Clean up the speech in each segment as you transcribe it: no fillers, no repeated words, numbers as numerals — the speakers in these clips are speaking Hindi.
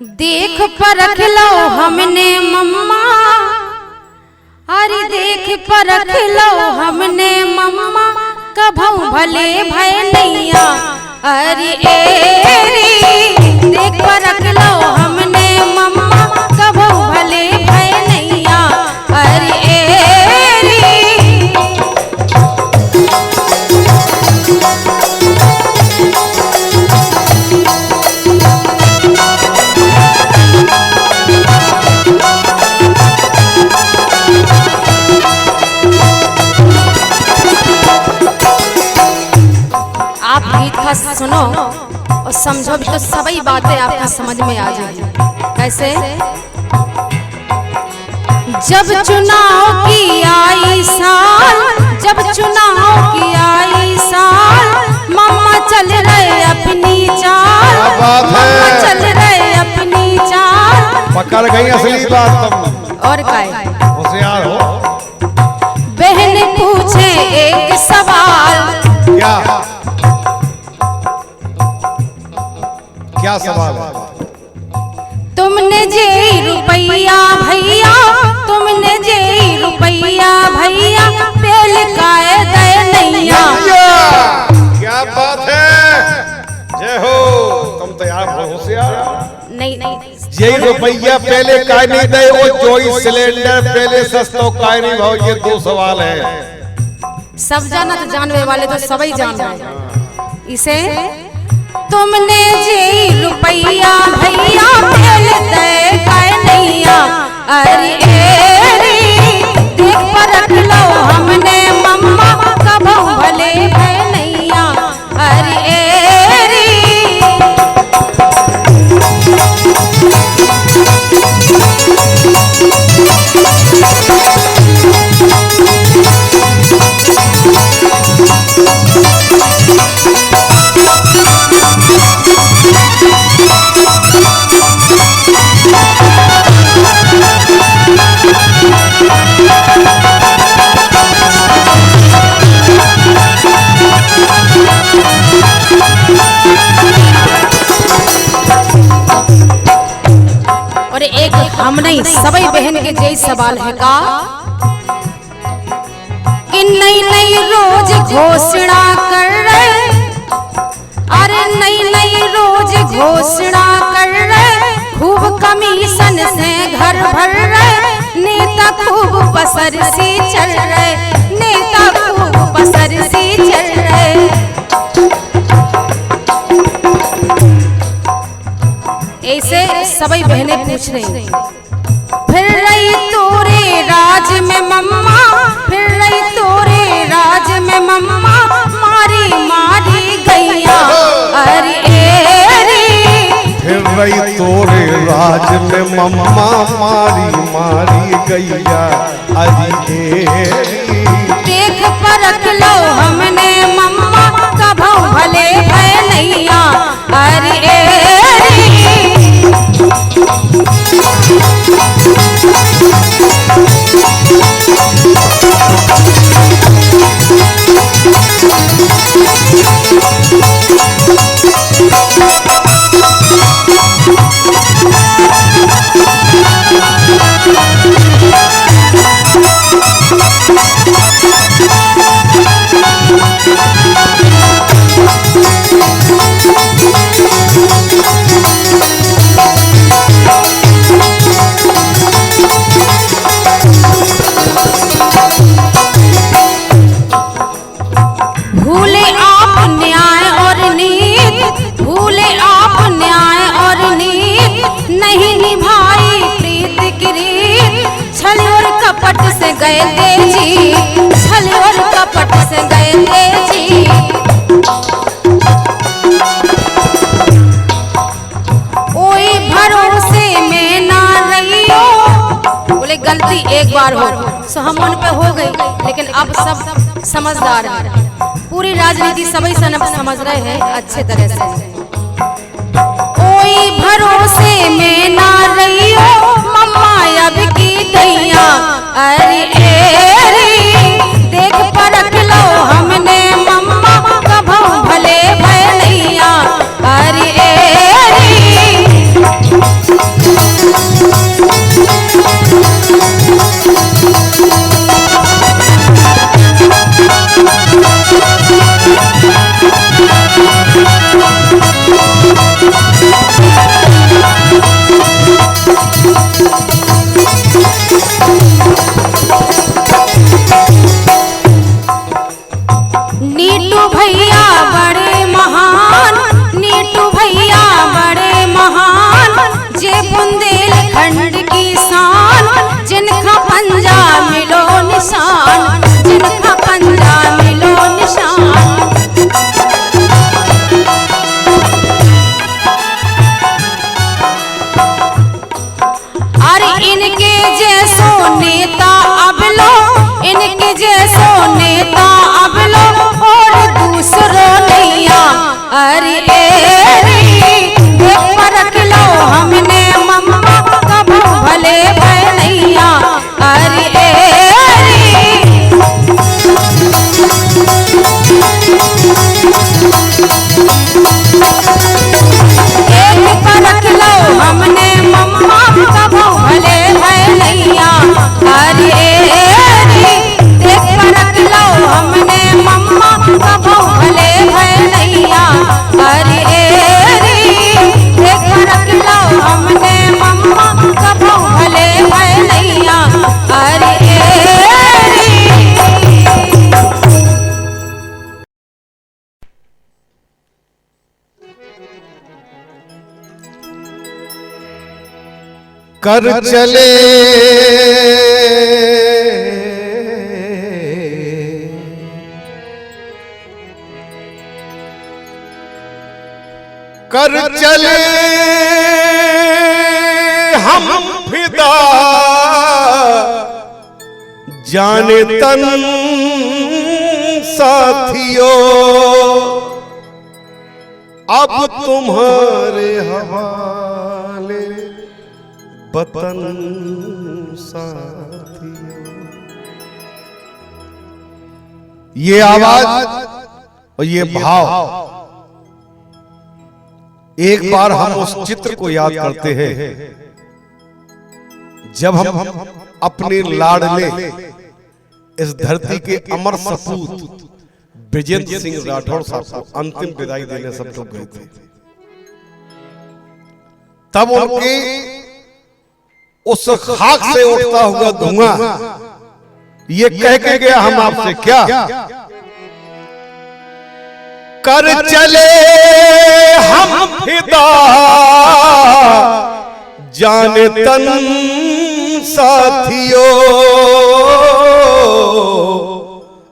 देख परख लो हमने मम्मा, अरे देख परख लो हमने मम्मा, कभू भले भय नैया। अरे देख परख लो हमने मम्मा, कभू भले भय नैया। अरे सुनो और समझो भी तो सभी बातें आपको समझ में आ जाएगी। कैसे? जब चुनाव की आई साल, जब चुनाव की आई साल, मम्मा चल रहे अपनी चाल, मम्मा चल रहे अपनी चाल। पकड़ गई असली बात तुम। और काय होशियार हो। बहन पूछे एक सवाल। क्या सवाल है? तुमने जे रुपया भैया, तुमने जे रुपया भैया, पेल काय दे नैया। क्या बात है, जय हो। तुम तो यार होशियार। नहीं यही रुपया पहले काय नहीं दे, वो जोई सिलेंडर पहले सस्तो काय नहीं भाव। ये दो सवाल है। सब जाना तो जानने वाले तो सभी जान रहे। इसे तुमने जे रुपया भैया, पेल दे काय नैया। अरे देख परख लो हमने मम्मा, कभू भले भय नैया। अरे और एक हम नहीं सभी बहन के जय सवाल है का कि नई नई रोज घोषणा कर रहे, अरे नई नई रोज घोषणा कर रहे, खूब कमीशन से घर भर रहे, नेता खूब पसर से चल रहे, नेता खूब पसर से चल रहे। ऐसे सभी बहनें पूछ रही, फिर रही तोरे राज में मम्मा, फिर रही तोरे राज में मम्मा, मारी मारी गैया। अरे फिर रही तोरे राज में मम्मा, मारी मारी गैया। अरे देख परख लो हमने मम्मा, कभू भले भय नैया। अरे गए थे जी, छल और कपट से गए थे जी। कोई भरोसे में ना रही हो। बोले गलती एक बार हो सो हम उन पे हो गई, लेकिन अब सब समझदार हैं। पूरी राजनीति सभी समझ रहे हैं अच्छे तरह से। कोई भरोसे में ना रही हो मम्मा अब की दैया। अरे देख परख लो हमने मम्मा, कभू भले भय नैया। अरे कर चले कर चले हम फिदा जाने तन साथियों अब तुम्हारे हवाले वतन साथियों। ये आवाज और ये भाव एक बार हम उस चित्र को याद करते हैं जब हम अपने लाडले इस धरती के अमर सपूत ब्रिजेंद्र सिंह राठौड़ साहब को अंतिम विदाई देने सब लोग गए थे। तब उनके उस खाक से उठता हुआ धुआं ये कह के गया हम आपसे क्या कर चले हम फिदा जाने तन साथियों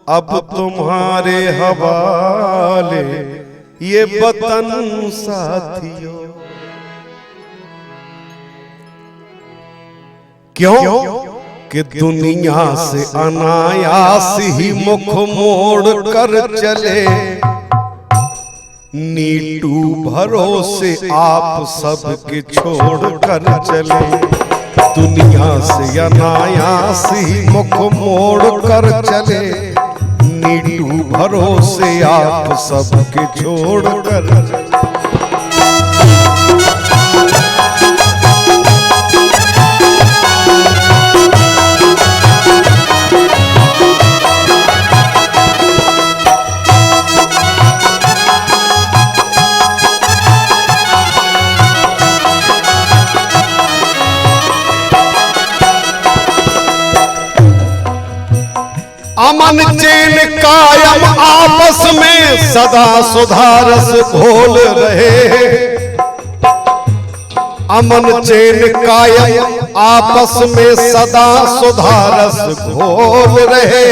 अब तुम्हारे हवाले ये वतन साथियों। क्यों कि दुनिया से अनायास ही मुख मोड़ कर चले नीटू भरोसे आप सबके छोड़ कर चले। दुनिया से अनायास ही मुख मोड़ कर चले नीटू भरोसे आप सबके छोड़ कर चले। अमन चैन कायम आपस में सदा सुधारस घोल रहे। अमन चैन कायम आपस में सदा सुधारस घोल रहे।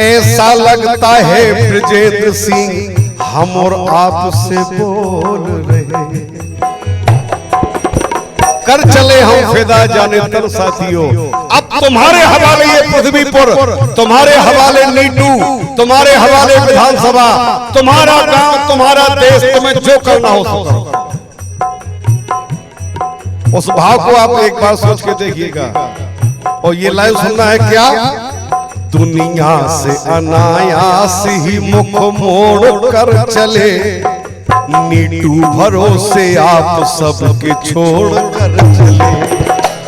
ऐसा लगता है ब्रिजेंद्र सिंह हम और आप से बोल रहे। कर चले हम फिदा जाने तन साथियों अब तुम्हारे हवाले ये पृथ्वी पर, तुम्हारे हवाले नीटू, तुम्हारे हवाले विधानसभा, तुम्हारा गांव, तुम्हारा देश, तुम्हें जो करना हो सो करो। उस भाव को आप एक बार सोच के देखिएगा। और ये लाइव सुनना है क्या दुनिया से अनायास ही मुख मोड़ कर चले नीटू भरोसे आप सबके छोड़ कर चले।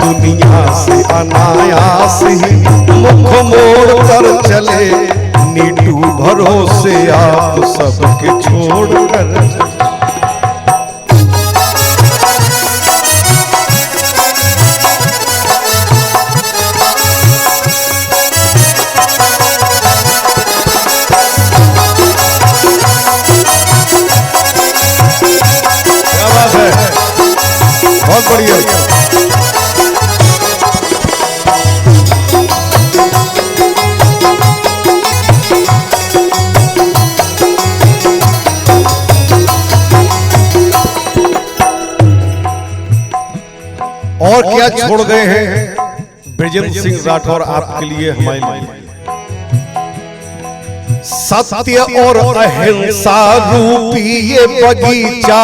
दुनिया से अनायास ही मुख मोड़ कर चले नीटू भरोसे आप सबके छोड़ कर चले। बहुत बढ़िया। और क्या छोड़ गए हैं ब्रिजेंद्र सिंह राठौर आपके लिए, हमारे लिए? सत्य और अहिंसा रूपी ये बगीचा,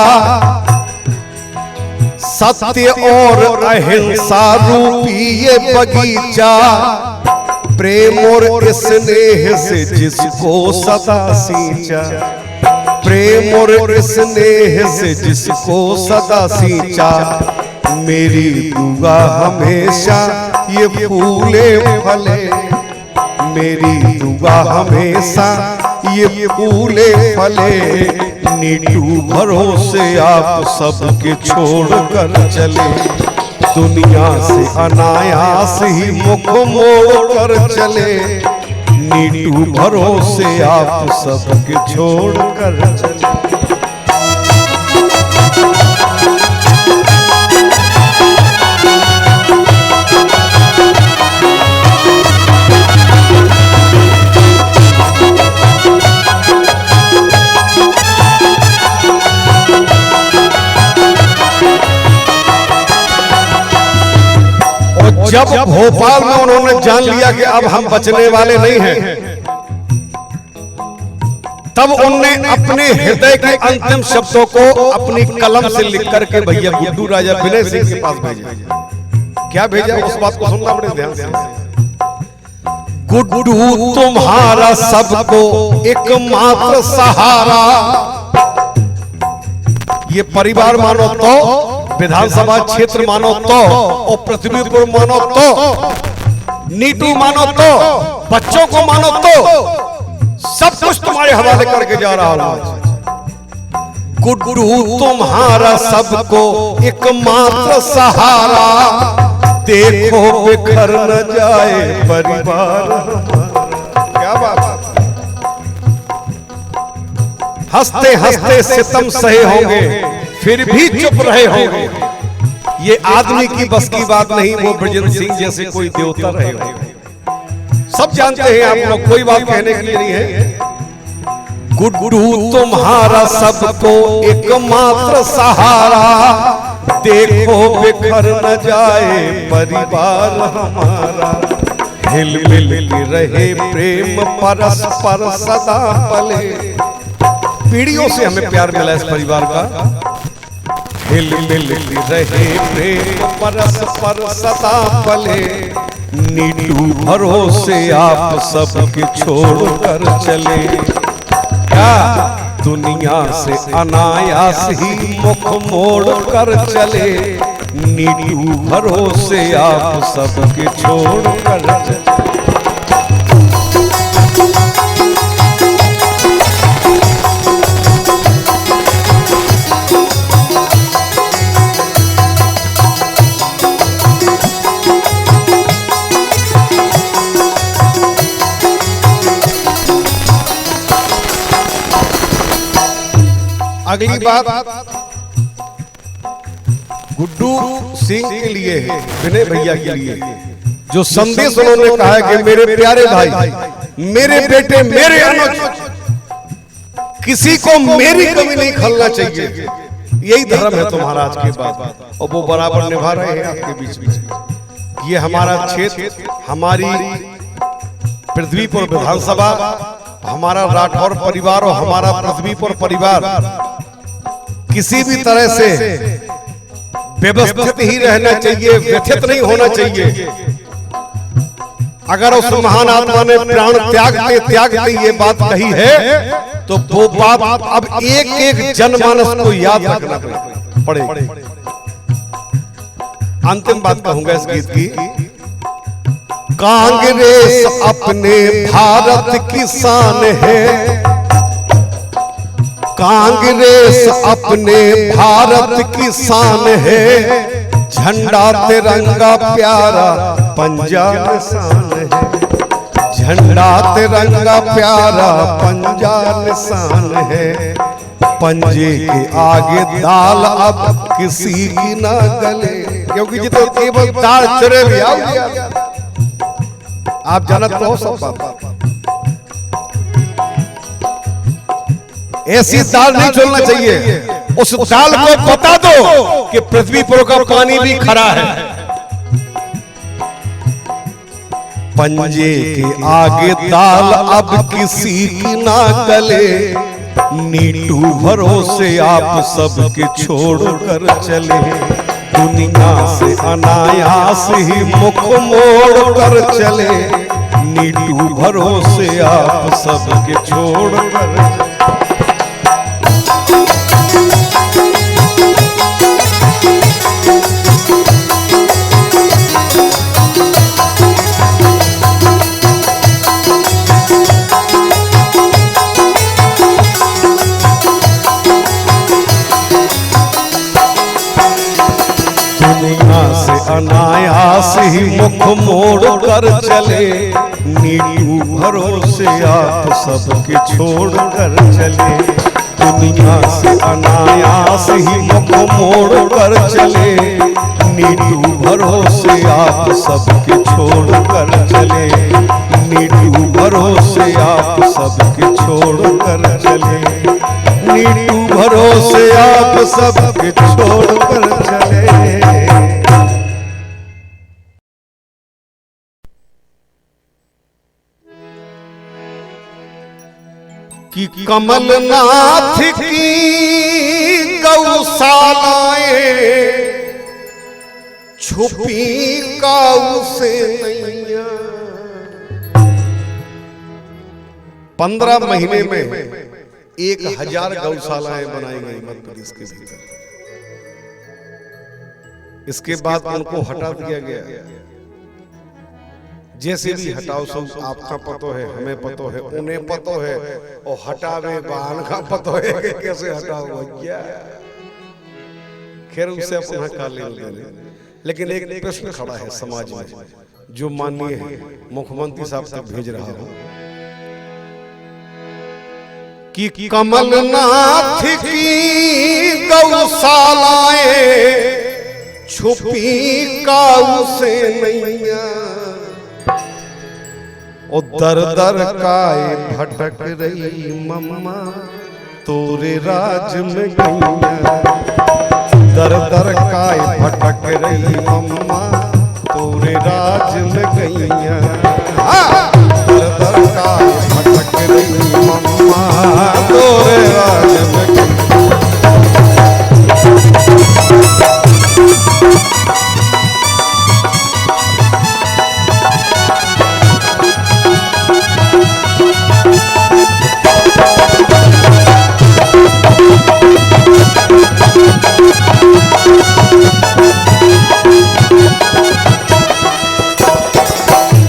सत्य और अहिंसा रूपी ये बगीचा, प्रेम और स्नेह से जिसको सदा सींचा, प्रेम और स्नेह से जिसको सदा सींचा, मेरी दुआ हमेशा ये फूले फले, मेरी दुआ हमेशा ये फूले फले। नीटू भरोसे आप सबके छोड़ कर चले, दुनिया से अनायास ही मुख मोड़ कर चले, नीटू भरोसे आप सबके छोड़ कर चले। जब भोपाल में उन्होंने जान लिया कि अब हम बचने वाले नहीं हैं, तब उनने अपने हृदय के अंतिम शब्दों को अपनी कलम से लिख करके भैया गुड्डू राजा विनय सिंह के पास भेजा। क्या भेजा, उस बात को सुनना बड़े ध्यान से। गुड्डू तुम्हारा सबको एकमात्र सहारा, ये परिवार मानो तो, विधानसभा क्षेत्र मानो तो, और पृथ्वीपुर मानो तो, नीटू मानो तो, बच्चों को मानो तो, सब कुछ तुम्हारे हवाले करके जा रहा हूं। गुड्डू तुम्हारा सबको एकमात्र सहारा, देखो बिखर न जाए परिवार। क्या बात, हंसते हंसते सितम सहे होंगे फिर भी चुप रहे होंगे, ये आदमी की बस की बात नहीं, वो ब्रजेंद्र सिंह जैसे कोई देवता रहे होंगे। सब जानते हैं आप लोग, कोई बात कहने के लिए नहीं है। गुड्डू तुम्हारा सबको एकमात्र सहारा, देखो बिखर न जाए परिवार हमारा, हिल मिल रहे प्रेम परस्पर सदा पले। पीढ़ियों से हमें प्यार मिला इस परिवार का। हिल मिल रहे प्रेम परस्पर सदा पले, नीटू भरोसे आप सबके छोड़ कर चले। क्या दुनिया से अनायास ही मुख मोड़ कर चले, नीटू भरोसे आप सबके छोड़ कर चले। अगली बात गुड्डू सिंह के लिए है, विनय भैया के लिए, जो संदेश उन्होंने कहा है कि मेरे प्यारे भाई, मेरे बेटे, मेरे अनुज, किसी को मेरी कमी नहीं खलना चाहिए। यही धर्म है तुम्हारा आज के बाद, और वो बराबर निभा रहे हैं आपके बीच में। ये हमारा क्षेत्र, हमारी पृथ्वीपुर विधानसभा, हमारा राठौर परिवार और हमारा पृथ्वीपुर परिवार किसी भी तरह से व्यवस्थित ही रहना चाहिए, व्यथित नहीं होना चाहिए। अगर उस महान आत्मा ने प्राण त्यागते ये बात कही है, तो वो बात अब एक एक जनमानस को याद रखना पड़ेगा। अंतिम बात कहूंगा इस गीत की। कांग्रेस अपने भारत की शान है, कांग्रेस अपने भारत की शान है, झंडा तिरंगा प्यारा पंजाब निशान है, झंडा तिरंगा प्यारा पंजाब निशान है। पंजे के आगे दाल अब किसी की ना गले, क्योंकि जितो केवल दाल चरे भी आ गया। आप जानत हो सब बात, ऐसी दाल नहीं चलना चाहिए। उस दाल को बता दो कि पृथ्वीपुर का पानी भी खरा है। पंजे के आगे दाल अब किसी की ना गले, नीटू भरोसे आप सबके छोड़ कर चले। दुनिया से अनायास ही मुख मोड़ कर चले, नीटू भरोसे आप सबके छोड़ कर चले। दुनिया से अनायास ही मुख मोड़ कर चले, नीटू भरोसे आप सबके छोड़ कर चले। दुनिया से अनायास ही मुख मोड़ कर चले, नीटू भरोसे आप सबके छोड़ कर चले। नीटू भरोसे आप सबके छोड़ कर चले, नीटू भरोसे आप सबके छोड़ कर चले। कि कमलनाथ की गौशालाएं छुपी काऊ से नैया। 15 महीने में 1000 गौशालाएं बनाई गई मध्य प्रदेश के भीतर। इसके बाद उनको हटा दिया गया। जैसे भी हटाओ सब आपका पतो है, हमें पतो है, उन्हें पतो है, और हटावे वाहन का पतो है कि कैसे हटाओ भैया। खैर उससे अपना का ले लेने, लेकिन एक प्रश्न खड़ा है समाज में जो माननीय मुख्यमंत्री साहब तक भेज रहा हूं कि कमलनाथ की गौशालाएं छुपी काऊ से नैया, और दर दर काय भटक रही मम्मा तोरे राज में गैया। दर दर काय भटक रही मम्मा तोरे राज में गैया। दर दर काय भटक रही मम्मा तोरे राज में गैया।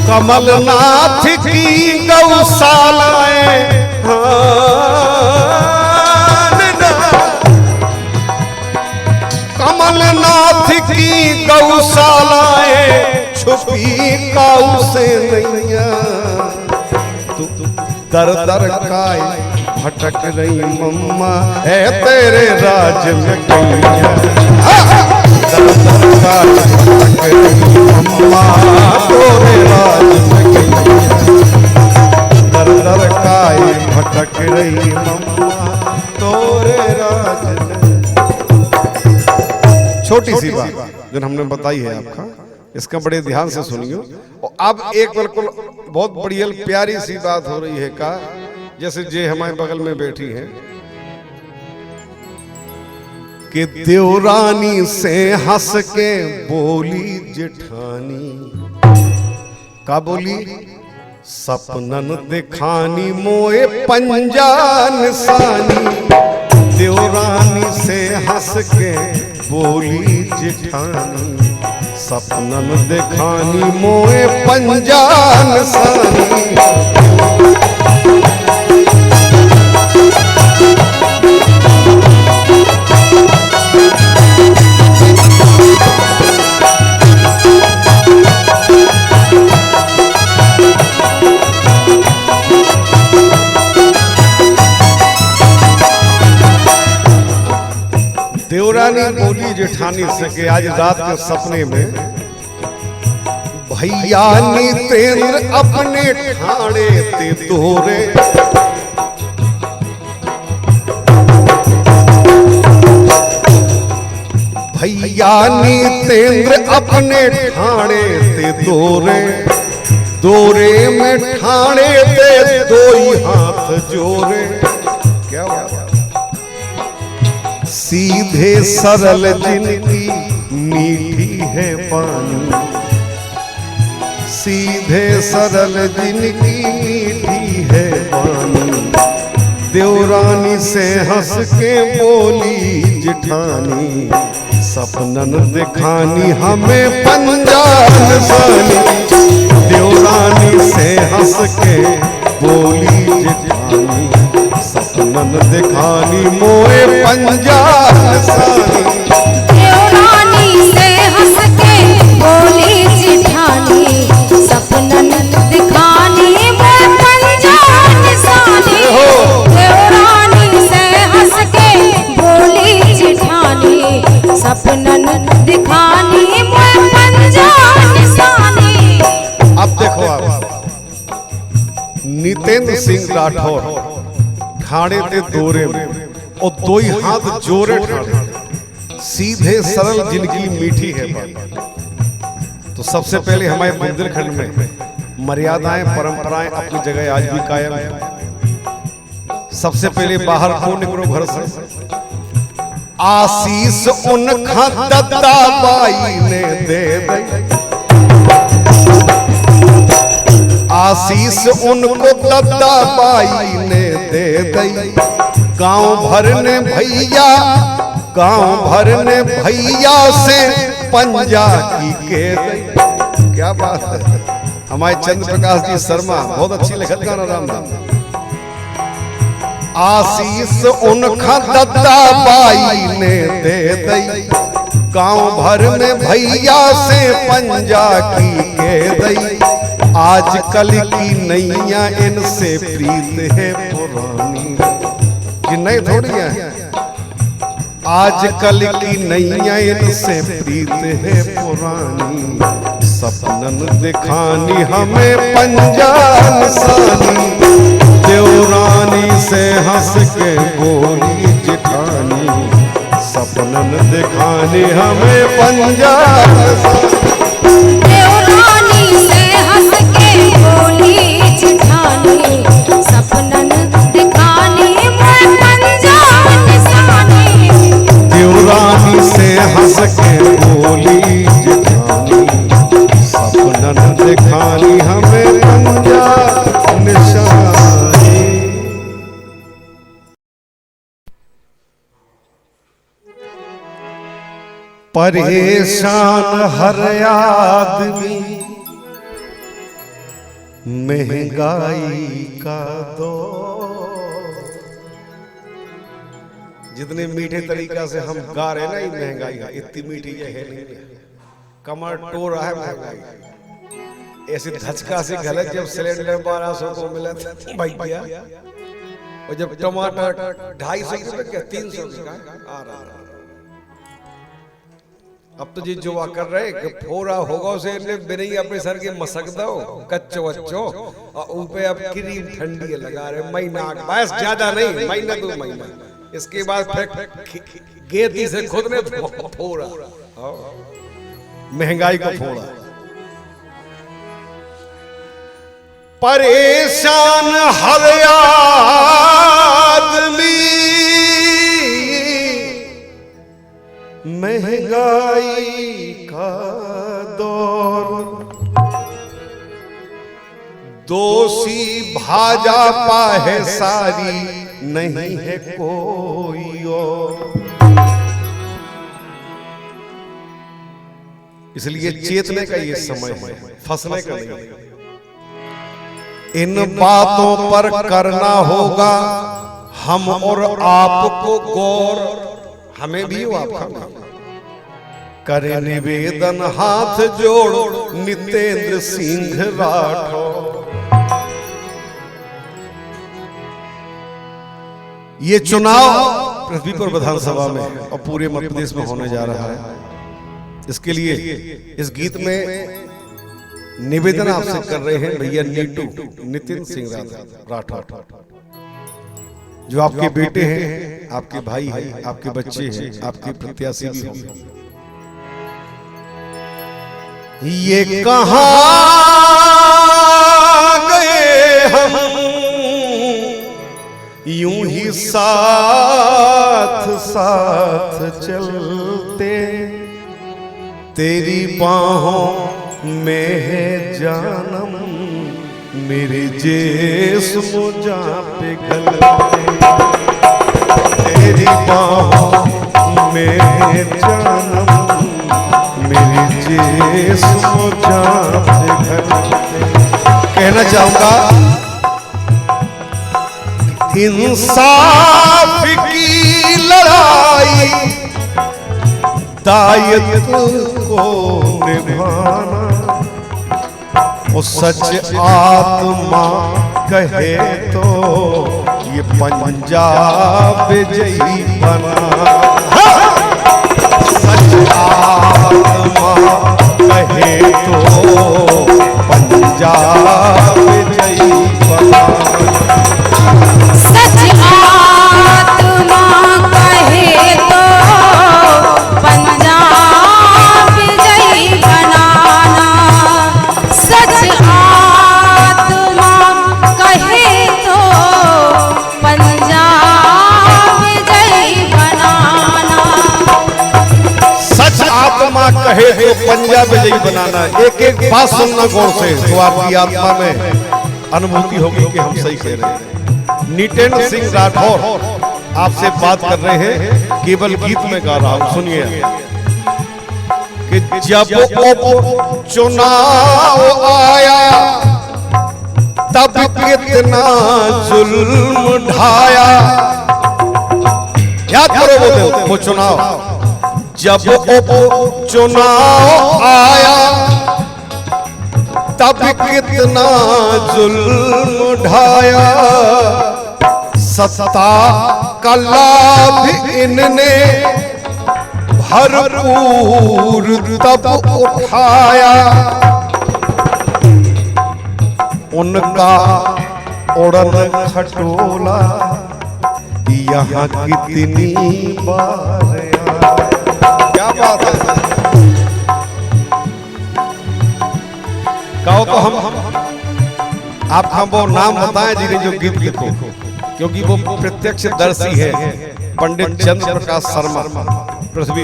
कमलनाथ की गौशालाएं कमलनाथ की गौशालाएं छुपी काऊ से नैया। दर दर काय भटक रही मम्मा है तेरे राज में गैया। दर दर काय भटक रही मम्मा तोरे राज में गैया। दर दर काय भटक रही मम्मा तोरे राज में। छोटी सी बात जो हमने बताई है आपका, इसका बड़े ध्यान से सुनियो। और अब एक बिल्कुल बहुत बढ़िया प्यारी सी बात हो रही है का, जैसे जे हमारे बगल में बैठी है कि देवरानी से हंस के बोली जेठानी, का बोली? सपनन दिखानी मोए पंजा निशानी। देवरानी से हंस के बोली जेठानी, सपनन दिखानी मोए पंजा निशानी। देवरानी बोली जेठानी से कि आज रात के सपने में भैया नितेंद्र अपने ठाणे ते तोरे। भैया नितेंद्र अपने ठाणे ते तोरे। दोरे में ठाणे ते दो ही हाथ जोड़े। क्या हुआ? सीधे सरल जिनकी मीठी है वाणी। सीधे सरल जिनकी मीठी है वाणी। देवरानी से हंस के बोली जेठानी, सपनन दिखानी हमें पंजा निशानी। देवरानी से हंस के बोली जेठानी, सपनन दिखानी मोए पंजा निशानी। देवरानी से हंस के बोली जेठानी, सपनन दिखानी मोए पंजा निशानी। देवरानी से हंस के बोली जेठानी, सपनन दिखानी मोए पंजा निशानी। अब देखो आप, नितेंद्र सिंह राठौर ठाणे ते दोरे में और दो ही हाथ जोड़े ठाणे। सीधे सरल जिनकी मीठी है बात। तो सबसे पहले हमारे बुंदेलखंड में मर्यादाएं परंपराएं अपनी जगह आज भी कायम है। सबसे पहले बाहर कौन निकलो घर से? आशीष उनका दद्दा बाई ने दे दई, आशीष उनको दद्दा बाई ने दे दई। गांव भर ने भैया, गांव भर ने भैया से पंजा की के दई। क्या बात है, हमारे चंद्र प्रकाश जी शर्मा बहुत अच्छी लिखत गाना राम राम। आशीष उनका दद्दा बाई ने दे दई, गांव भर में भैया से पंजा की के दई। आजकल की नैया इनसे प्रीत है पुरानी, कि नहीं थोड़ी है। आजकल की नैया इनसे प्रीत है पुरानी, सपनन दिखानी हमें पंजा निशानी। देवरानी से हंस के बोली जिठानी, सपनन दिखानी हमें पंजा निशानी। देवरानी से हंस के बोली जिठानी, सपनन दिखानी मैं पंजा निशानी। देवरानी से हंस के बोली जिठानी, सपनन दिखानी हमें पंजा निशानी। परेशान हर आदमी महंगाई का दौर। जितने मीठे तरीका से हम गा रहे ना, ये महंगाई है इतनी मीठी ये है नहीं, कमर टो रहा है महंगाई। ऐसे धचका से गलत जब सिलेंडर 1200 को मिला था भैया, और जब टमाटर 250 रुपए क्या 300 का आ रहा। अब तो जी जो कर रहे कि फोरा होगा उसे बिना अपने सर के मसक दो कच्चो वच्चो, और ऊपर अब क्रीम ठंडी लगा रहे महीना बस, ज्यादा नहीं, महीना 2 महीना। इसके बाद फिर गेती से खुद ने फोड़ा, महंगाई का फोड़ा। परेशान हर आदमी महंगाई का दौर। दोषी भाजपा है सारी, नहीं है कोई और। इसलिए चेतने का ये समय है, फंसने का नहीं। इन बातों पर करना होगा हम और आपको गौर, हमें भी हो आपका करे निवेदन हाथ जोड़ नितेंद्र सिंह राठौर। ये चुनाव पृथ्वी पर विधानसभा में और पूरे मध्य प्रदेश में होने जा रहा है। इसके लिए इस गीत में निवेदन आपसे कर रहे हैं भैया नीटू नितिन सिंह राठौर, जो आपके बेटे हैं, आपके भाई हैं, आपके बच्चे हैं, आपके प्रत्याशी भी होंगे। ये कहां गए हम यूं ही साथ साथ चलते, तेरी बाहों में है जानम मेरे जिस्म जा पिघलते, तेरी बाहों में है जानम मेरे जिस्म जा पिघलते। कहना चाहूंगा इंसाफ की लड़ाई दायित्व को निभाना, वो सच आत्मा कहे तो ये पंजाब जई बना। सच आत्मा कहे तो पंजाब जई बना। सच आत्मा कहे तो पंजाब जई बनाना। सच आत्मा कहे तो पंजाब कहे तो पंजाब विजयी बनाना। एक एक बात सुनना गौर से, तो आपकी आत्मा में अनुभूति होगी कि हम सही कह रहे हैं। नितेंद्र सिंह राठौर आपसे बात कर रहे हैं, केवल गीत में गा रहा हूं, सुनिए कि जब चुनाव आया तब कितना जुल्म ढाया। याद करो वो चुनाव, जब चुनाव आया तब कितना जुल्म ढाया। सत्ता का लाभ इनने भरपूर तब उठाया। उनका उड़न खटोला यहाँ कितनी बार आया। क्या बात है। कहो तो हम आप वो नाम बताएं जिन्हें जो गीत लिखो, क्योंकि वो प्रत्यक्षदर्शी है। पंडित चंद्र प्रकाश शर्मा पृथ्वी।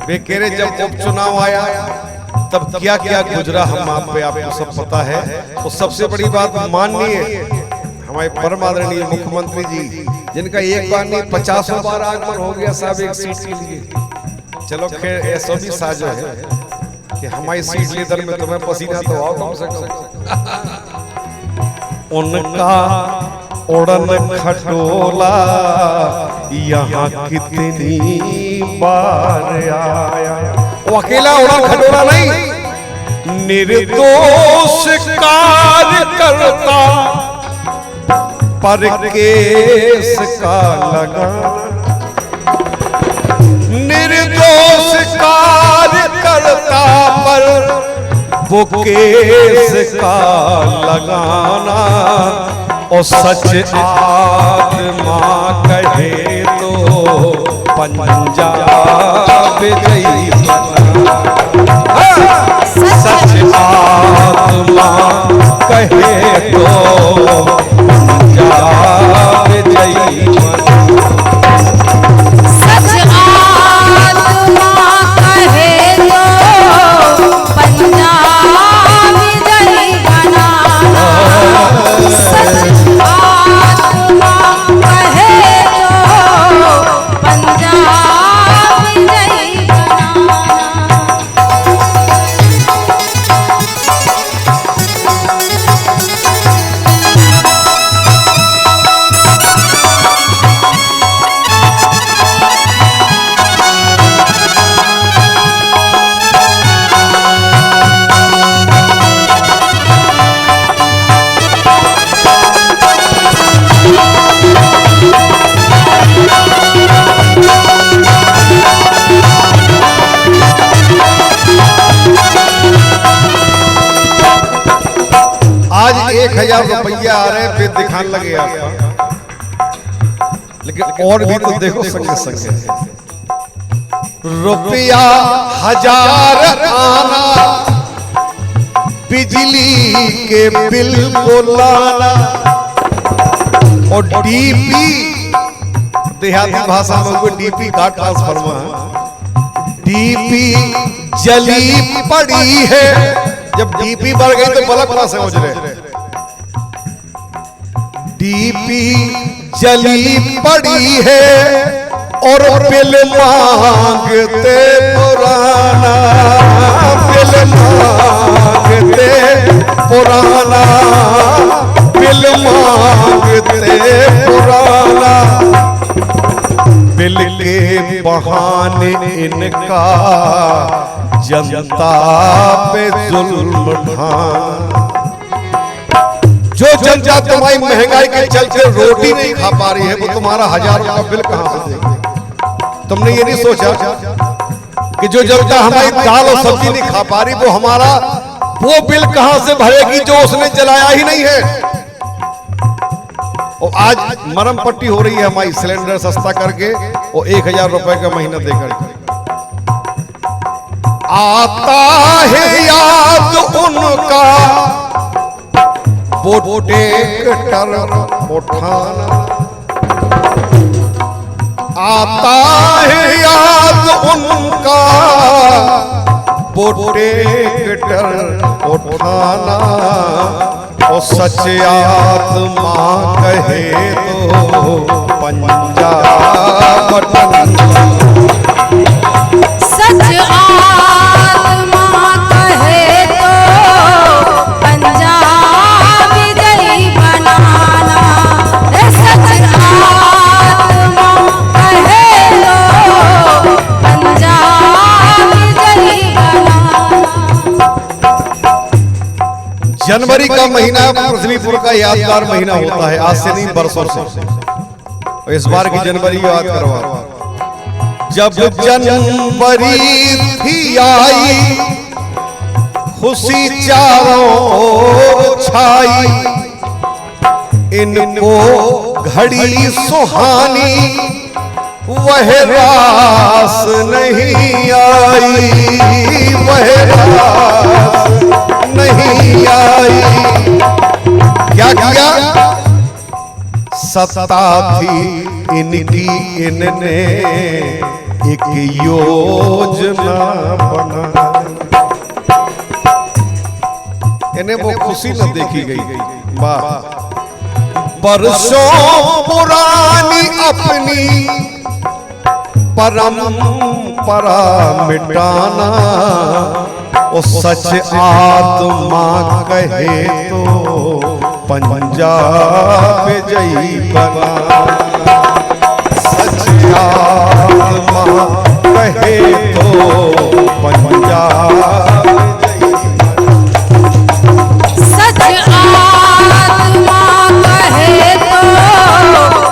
वे कह रहे जब उपचुनाव आया तब क्या क्या गुजरा हम आप पे, आपको सब पता है। तो सबसे बड़ी बात माननीय हमारे परम आदरणीय मुख्यमंत्री जी, जिनका एक बार नहीं 50 बार आगमन हो गया साहब एक सीट के लिए। चलो खैर ऐसा भी साझा है कि हमारी सीट लेदर में तुम्हें पसीना तो आओ कम से कम। उनका उड़न खटोला यहाँ कितनी बार आया। वो अकेला उड़न खटोला नहीं, निर्दोष कार्य करता पर केस का लगा। निर्दोष कार्य करता पर वो केस का लगाना। और सच आत्मा कहे तो पंजाब विजयी बना। सच आत्मा कहे तो पंजाब विजयी बना। सच आत्मा कहे तो पंजाब विजयी बनाना। सच आत्मा कहे तो पंजाब विजयी बनाना। आज 1000 रुपया आ रहे फिर दिखाने लगे आपका, लेकिन और भी तो देखो संगे संगे। रुपया 1000 आना, बिजली के बिल को लाना। और डीपी देहाती भाषा में कोई डीपी का ट्रांसफार्मर, डीपी जली पड़ी है। जब डीपी बढ़ गई तो बल्ब कहां से उजले। डीपी जली पड़ी है और बिल मांगते पुराना। बिल मांगते पुराना, बिल मांगते पुराना। बिल के बहाने इनका जनता पे जुल्म ढाना। जो जनता तुम्हारी महंगाई के चलते रोटी नहीं खा पा रही है, वो तुम्हारा 1000 का बिल कहां से देगी। तुमने ये नहीं सोचा कि जो जनता हमारी दाल और सब्जी नहीं खा पा रही, वो हमारा वो बिल कहां से भरेगी जो उसने जलाया ही नहीं है। और आज मरम पट्टी हो रही है हमारी सिलेंडर सस्ता करके, वो 1000 रुपए का महीना देकर। आता है याद उनका वो ट्रैक्टर उठाना। आता है याद उनका प्रोटेक्टर उठाना, ओ सच आत्मा कहे तो पंजाब बटन, सच आत्मा कहे तो पंजाब जय बनाना, रे सच आत्मा कहे तो पंजाब जय बनाना। जनवरी का महीना पृथ्वीपुर का यादगार महीना होता है, आज से नहीं बरसों से। इस बार की जनवरी याद करो आप। जब जनवरी थी आई, खुशी चारों ओर छाई, इनको घड़ी सुहानी वह रास नहीं आई, वह रास नहीं आई। क्या किया? सत्ता थी इनकी, इनने एक योजना बना, इन्हें वो खुशी न देखी गई। वाह, बरसों पुरानी अपनी परंपरा मिटाना, ओ सच आत्मा कहे तो पंजाब जय बनाना, सच आत्मा कहे तो पंजाब सच आत्मा कहे तो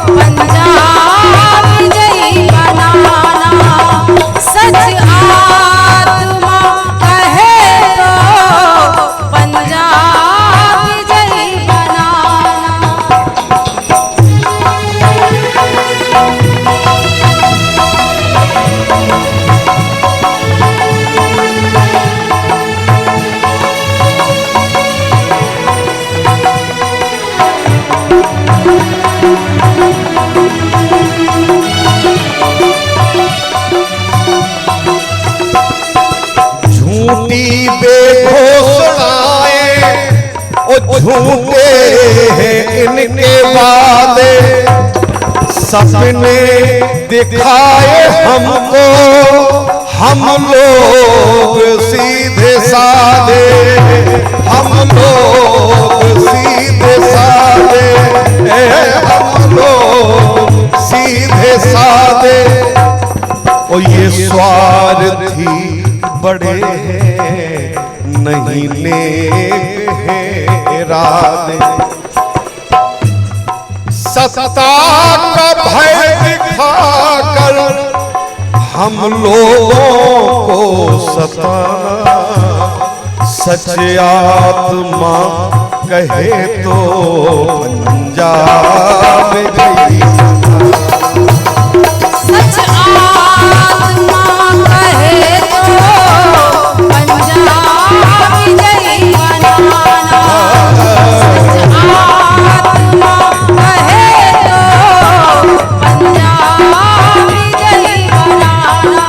पंजाब जय बनाना, सच आत्मा कहे तो पंजाब जय बनाना। झूठी बेघोषणाएं, ओ झूठे हैं इनके वादे, सपने दिखाए हमको हम लोग सीधे साधे, हम लोग सीधे साधे, हम लोग सीधे साधे। ओ ये स्वार्थी बड़े हैं, नहीं नेक हैं इरादे, सत्ता का भय दिखाकर हम लोगों को सताना, सच आत्मा कहे तो पंजाब जय बनाना, सच आत्मा कहे तो पंजाब जय बनाना, सच आत्मा कहे तो पंजाब जय बनाना।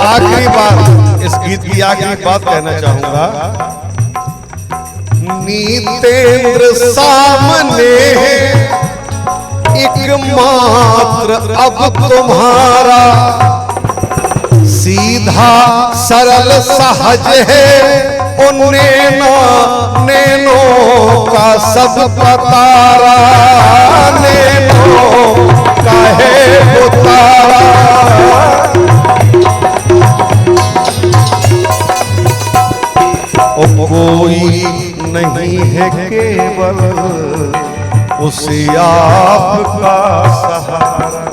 आखिरी बात, इस गीत की आखिरी बात कहना चाहूंगा। नीतेंद्र सामने एक मात्र अब तुम्हारा, सीधा सरल सहज है ओ नैनो का सब पतारा, नैनो का है उतारा। ओ कोई नहीं है केवल उसे आपका सहारा।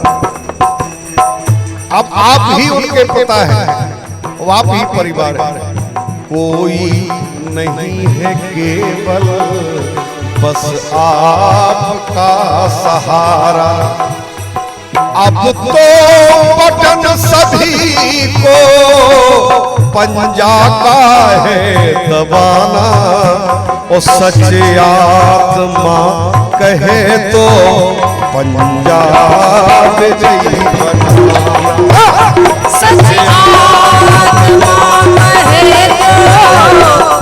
अब आप ही उनके पिता हैं, वो आप ही परिवार है। कोई नहीं है केवल बस आपका सहारा। अब तो बटन सभी को पंजा का है दबाना। ओ सच्चे आत्मा कहे तो पंजाब जय बनाना। सच आत्मा कहे तो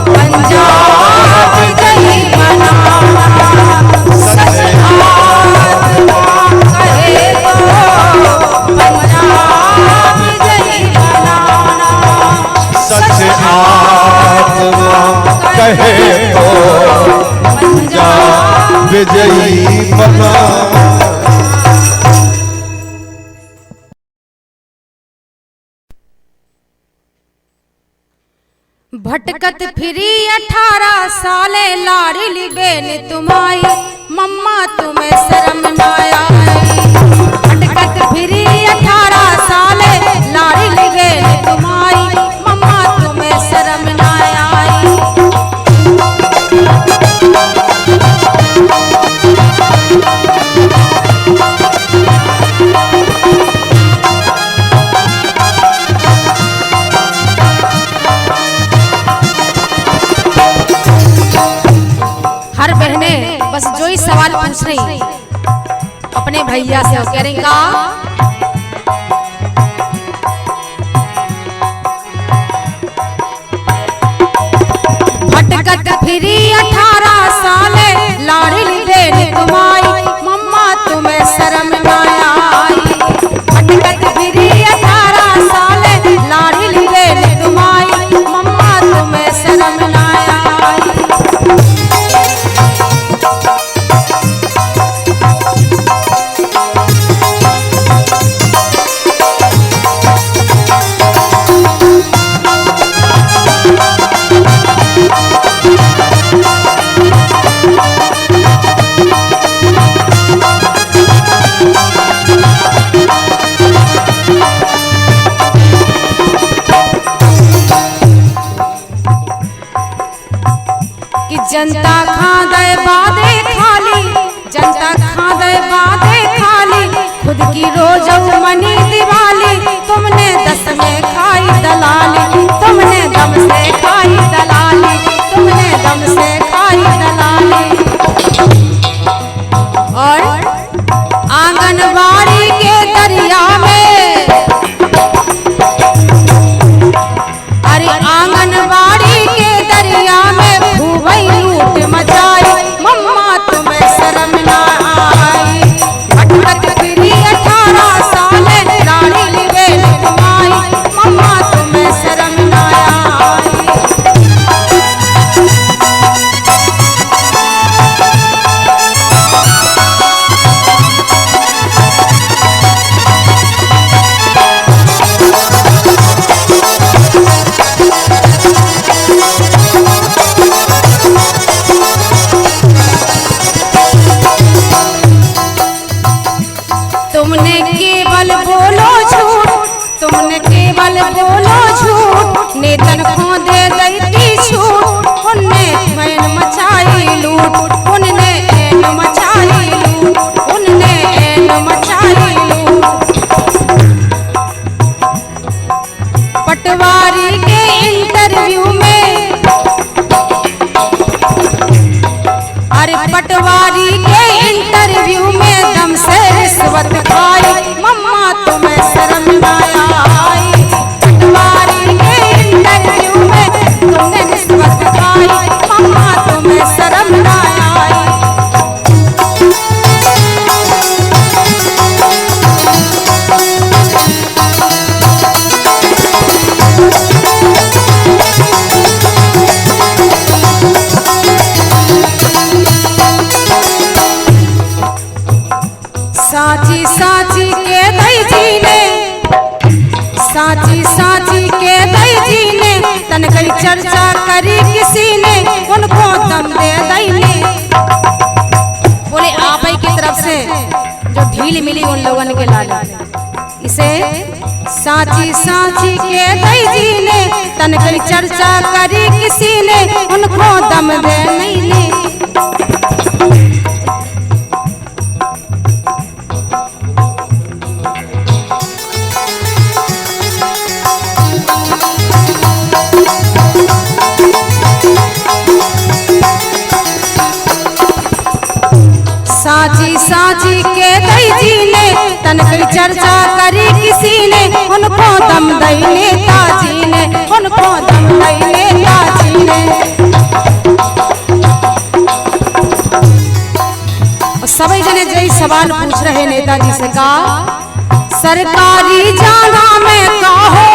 पंजाब जय बनाना, सच आत्मा कहे तो पंजाब जय बनाना, सच आत्मा कहे तो पंजाब विजयी बना। भटकत फिरी 18 साले लाडली बेन तुम्हारी, मम्मा तुम्हें शर्म न आई। भटकत फिरी 18 साले लाडली बेन तुम्हारी, मम्मा तुम्हें शर्म न आई। हर बहने बस जो ही सवाल पूछ रही अपने भैया से, कह रही का भटकत फिरी 18 साले लाडली बेन तुम्हारी, मम्मा तुम्हें शर्म न आई। भटकत फिरी 18 साले लाडली बेन तुम्हारी, मम्मा तुम्हें शर्म न आई। कि जनता खादे बादे खाली, जनता खादे बादे खाली, खुद की रोज मनी दिवाली, तुमने 10 में खाई दलाली, तुमने दम से खाई दलाली, तुमने दम से खाई दलाली। और आंगनबाड़ी के दरिया में, अरे आंगनबाड़ी के दरिया में खूबई लूट मचाई, मम्मा तुम्हें शर्म न आई। भटकत फिरी 18 साले लाडली बेन तुम्हारी, मम्मा तुम्हें शर्म न आई। तुमने केवल बोलो झूठ, तुमने केवल बोलो झूठ, नेतन को दे दैती छूट, उनने ऐन मचाई लूट, उनने ऐन मचाई लूट, उनने ऐन मचाई लूट। पटवारी के इंटरव्यू में, अरे पटवारी के इंटरव्यू में दम से रिश्वत खाई, मम्मा तुम्हें शर्म न आई। पटवारी के इंटरव्यू में तुमने रिश्वत खाई, मम्मा तुम्हें शर्म न आई। साची साची के दई जी ने, साची साची के दई जी ने, तन कई चर्चा करी किसी ने, उनको दम दे दई ने। बोले आप ही की तरफ से जो ढील मिली उन लोगों के लाले, इसे साची साची के दई जी ने, तन कई चर्चा करी किसी ने, उनको दम दे नहीं ने। साची साची के दई जी ने, तन की चर्चा करी किसी ने, उनको दम दई नेताजी ने, उनको दम दई नेताजी ने। सभी जने जय सवाल पूछ रहे नेताजी से का सरकारी जगह में कहो,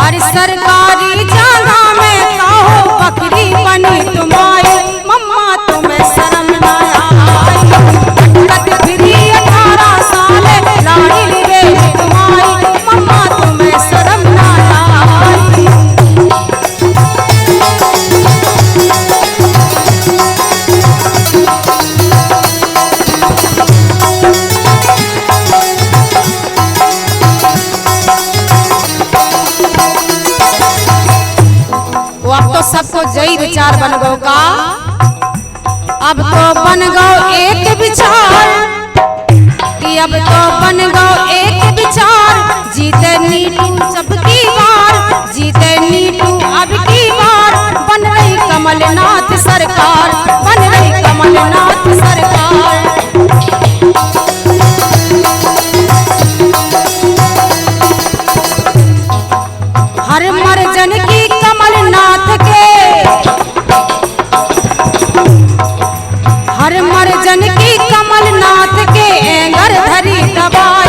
अरे सरकारी जगह में कहो बकरी बनी तुम्हारी, मम्मा तुम्हें शर्म न आई, कद फिरी 18 साल लाड़ी रे तुम्हारी, मम्मा तुम्हें शर्म न आई। अब तो सबको जय विचार बन गो का, अब तो बन गो एक विचार कि अब तो बन गो एक विचार, जीते नीटू जब की बार, जीते नीटू अब की बार, बन रही कमलनाथ सरकार, बन रही कमलनाथ सरकार। हर मर्जन की कमलनाथ के, हर मर्जन की कमलनाथ के एंगर धरी दबाई,